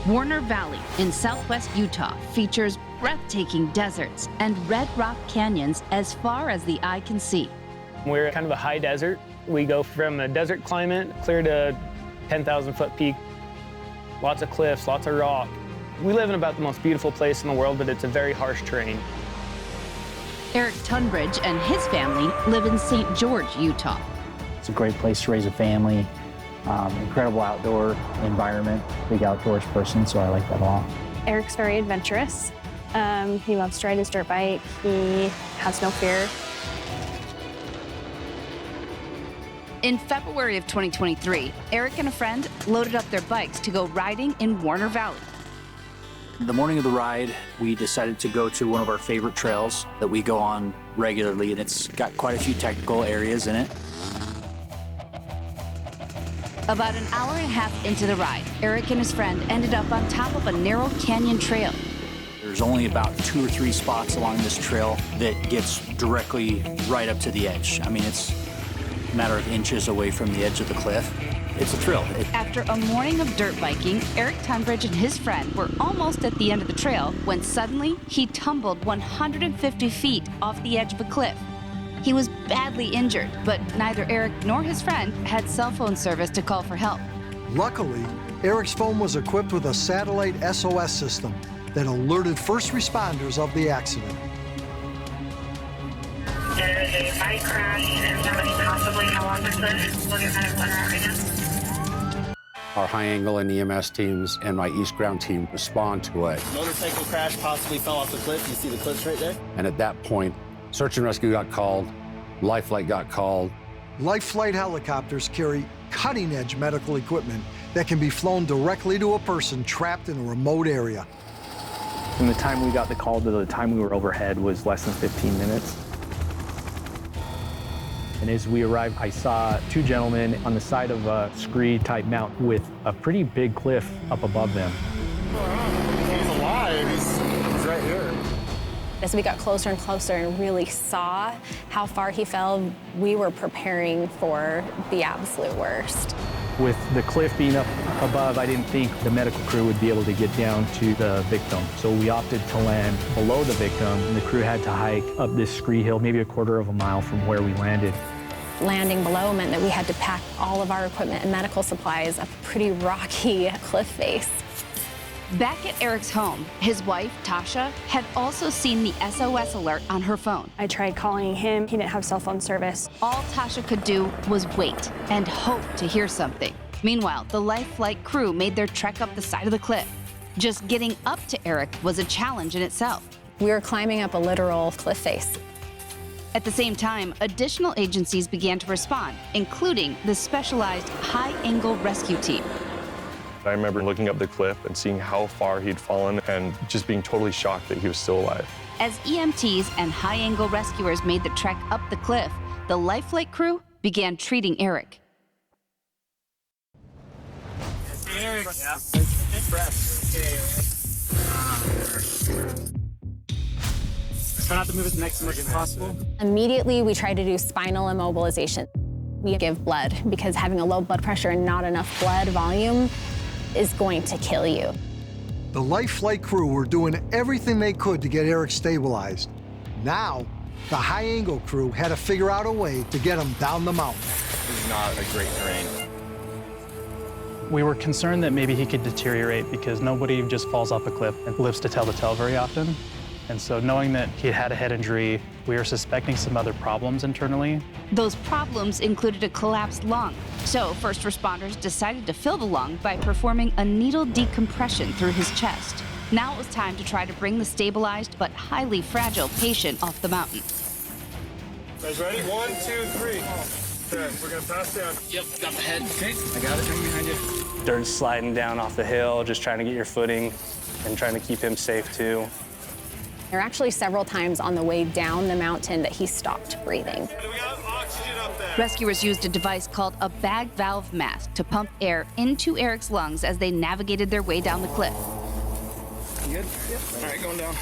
Warner Valley in southwest Utah features breathtaking deserts and red rock canyons as far as the eye can see. We're kind of a high desert. We go from a desert climate clear to 10,000-foot peak. Lots of cliffs, lots of rock. We live in about the most beautiful place in the world, but it's a very harsh terrain. Eric Tunbridge and his family live in St. George, Utah. It's a great place to raise a family. Incredible outdoor environment. Big outdoors person, so I like that a lot. Eric's very adventurous. He loves to ride his dirt bike. He has no fear. In February of 2023, Eric and a friend loaded up their bikes to go riding in Warner Valley. The morning of the ride, we decided to go to one of our favorite trails that we go on regularly, and it's got quite a few technical areas in it. About an hour and a half into the ride, Eric and his friend ended up on top of a narrow canyon trail. There's only about 2 or 3 spots along this trail that gets directly right up to the edge. I mean, it's a matter of inches away from the edge of the cliff. It's a thrill. After a morning of dirt biking, Eric Tunbridge and his friend were almost at the end of the trail when suddenly he tumbled 150 feet off the edge of a cliff. He was badly injured, but neither Eric nor his friend had cell phone service to call for help. Luckily, Eric's phone was equipped with a satellite SOS system that alerted first responders of the accident. There is a bike crash and somebody possibly fell off the cliff. We're kind of fun right now. Our high angle and EMS teams and my east ground team respond to it. Motorcycle crash, possibly fell off the cliff. You see the cliffs right there? And at that point, search and rescue got called, Life Flight got called. Life Flight helicopters carry cutting-edge medical equipment that can be flown directly to a person trapped in a remote area. From the time we got the call to the time we were overhead was less than 15 minutes. And as we arrived, I saw 2 gentlemen on the side of a scree-type mountain with a pretty big cliff up above them. He's alive. He's right here. As we got closer and closer and really saw how far he fell, we were preparing for the absolute worst. With the cliff being up above, I didn't think the medical crew would be able to get down to the victim. So we opted to land below the victim, and the crew had to hike up this scree hill, maybe a quarter of a mile from where we landed. Landing below meant that we had to pack all of our equipment and medical supplies up a pretty rocky cliff face. Back at Eric's home, his wife, Tasha, had also seen the SOS alert on her phone. I tried calling him. He didn't have cell phone service. All Tasha could do was wait and hope to hear something. Meanwhile, the Life Flight crew made their trek up the side of the cliff. Just getting up to Eric was a challenge in itself. We were climbing up a literal cliff face. At the same time, additional agencies began to respond, including the specialized high-angle rescue team. I remember looking up the cliff and seeing how far he'd fallen and just being totally shocked that he was still alive. As EMTs and high-angle rescuers made the trek up the cliff, the Life Flight crew began treating Eric. Eric, try not to move as next as possible. Immediately, we tried to do spinal immobilization. We give blood because having a low blood pressure and not enough blood volume is going to kill you. The Life Flight crew were doing everything they could to get Eric stabilized. Now, the high-angle crew had to figure out a way to get him down the mountain. This is not a great terrain. We were concerned that maybe he could deteriorate because nobody just falls off a cliff and lives to tell the tale very often. And so knowing that he had a head injury, we were suspecting some other problems internally. Those problems included a collapsed lung. So first responders decided to fill the lung by performing a needle decompression through his chest. Now it was time to try to bring the stabilized but highly fragile patient off the mountain. Guys ready? 1, 2, 3. Okay, we're gonna pass down. Yep, got the head. Okay, I got it. Coming behind you. Dirt sliding down off the hill, just trying to get your footing and trying to keep him safe too. There were actually several times on the way down the mountain that he stopped breathing. We got oxygen up there. Rescuers used a device called a bag valve mask to pump air into Eric's lungs as they navigated their way down the cliff. You good? Yep. All right, going down.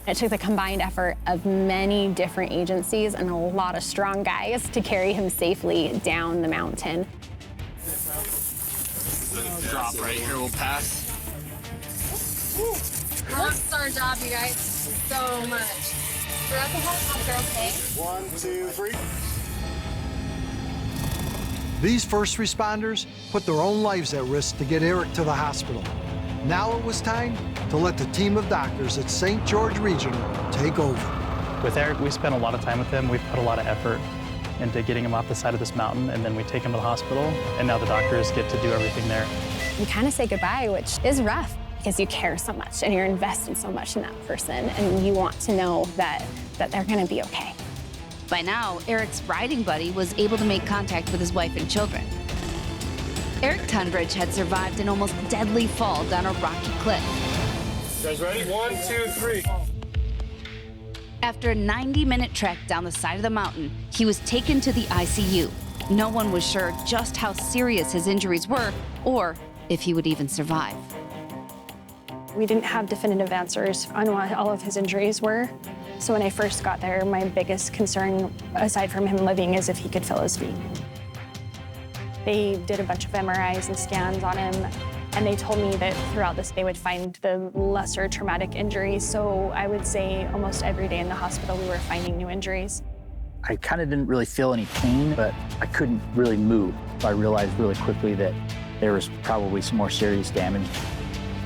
It took the combined effort of many different agencies and a lot of strong guys to carry him safely down the mountain. Drop right here, we'll pass. Rockstar job, you guys. So much. We're at the hospital, okay? 1, 2, 3. These first responders put their own lives at risk to get Eric to the hospital. Now it was time to let the team of doctors at St. George Regional take over. With Eric, we spent a lot of time with him. We've put a lot of effort into getting him off the side of this mountain, and then we take him to the hospital, and now the doctors get to do everything there. You kind of say goodbye, which is rough because you care so much and you're investing so much in that person, and you want to know that they're going to be okay. By now, Eric's riding buddy was able to make contact with his wife and children. Eric Tunbridge had survived an almost deadly fall down a rocky cliff. You guys ready? 1, 2, 3. After a 90-minute trek down the side of the mountain, he was taken to the ICU. No one was sure just how serious his injuries were or if he would even survive. We didn't have definitive answers on what all of his injuries were. So when I first got there, my biggest concern, aside from him living, is if he could feel his feet. They did a bunch of MRIs and scans on him, and they told me that throughout this they would find the lesser traumatic injuries. So I would say almost every day in the hospital we were finding new injuries. I kind of didn't really feel any pain, but I couldn't really move. So I realized really quickly that there was probably some more serious damage.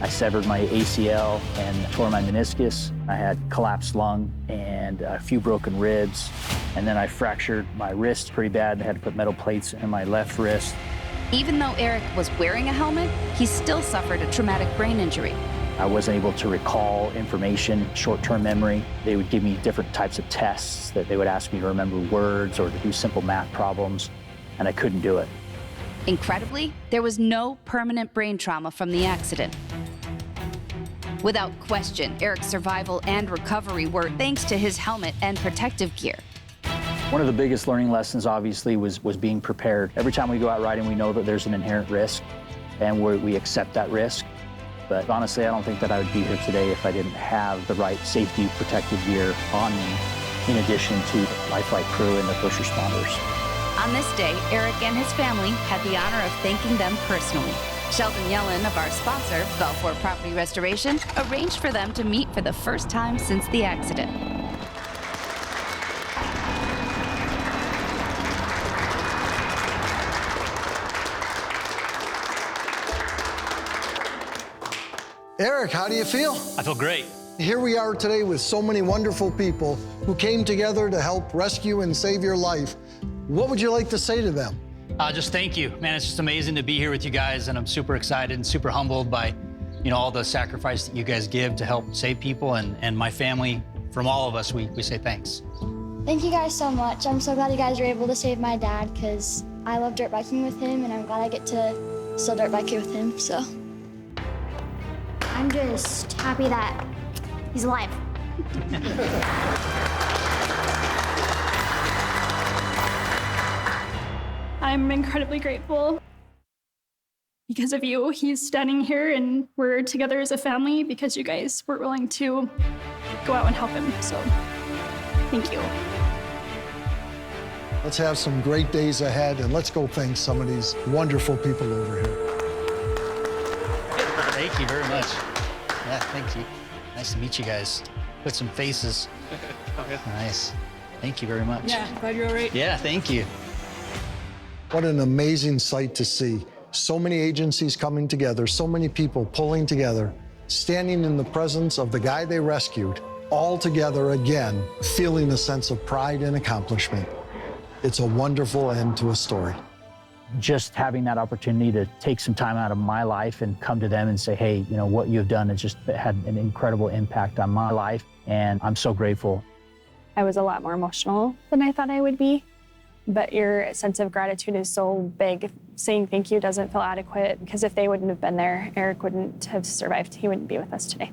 I severed my ACL and tore my meniscus. I had collapsed lung and a few broken ribs. And then I fractured my wrist pretty bad. I had to put metal plates in my left wrist. Even though Eric was wearing a helmet, he still suffered a traumatic brain injury. I wasn't able to recall information, short-term memory. They would give me different types of tests that they would ask me to remember words or to do simple math problems, and I couldn't do it. Incredibly, there was no permanent brain trauma from the accident. Without question, Eric's survival and recovery were thanks to his helmet and protective gear. One of the biggest learning lessons, obviously, was being prepared. Every time we go out riding, we know that there's an inherent risk, and we accept that risk. But honestly, I don't think that I would be here today if I didn't have the right safety protective gear on me, in addition to the Lifelike crew and the first responders. On this day, Eric and his family had the honor of thanking them personally. Sheldon Yellen of our sponsor, Belfour Property Restoration, arranged for them to meet for the first time since the accident. Eric, how do you feel? I feel great. Here we are today with so many wonderful people who came together to help rescue and save your life. What would you like to say to them? Just thank you, man. It's just amazing to be here with you guys, and I'm super excited and super humbled by, all the sacrifice that you guys give to help save people, and my family. From all of us, we say thanks. Thank you guys so much. I'm so glad you guys were able to save my dad, because I love dirt biking with him, and I'm glad I get to still dirt bike with him. So I'm just happy that he's alive. I'm incredibly grateful. Because of you, he's standing here, and we're together as a family because you guys were willing to go out and help him. So thank you. Let's have some great days ahead, and let's go thank some of these wonderful people over here. Thank you very much. Yeah, thank you. Nice to meet you guys. Put some faces. Nice. Thank you very much. Yeah, glad you're all right. Yeah, thank you. What an amazing sight to see. So many agencies coming together, so many people pulling together, standing in the presence of the guy they rescued, all together again, feeling a sense of pride and accomplishment. It's a wonderful end to a story. Just having that opportunity to take some time out of my life and come to them and say, hey, what you've done has just had an incredible impact on my life, and I'm so grateful. I was a lot more emotional than I thought I would be, but your sense of gratitude is so big. Saying thank you doesn't feel adequate, because if they wouldn't have been there, Eric wouldn't have survived. He wouldn't be with us today.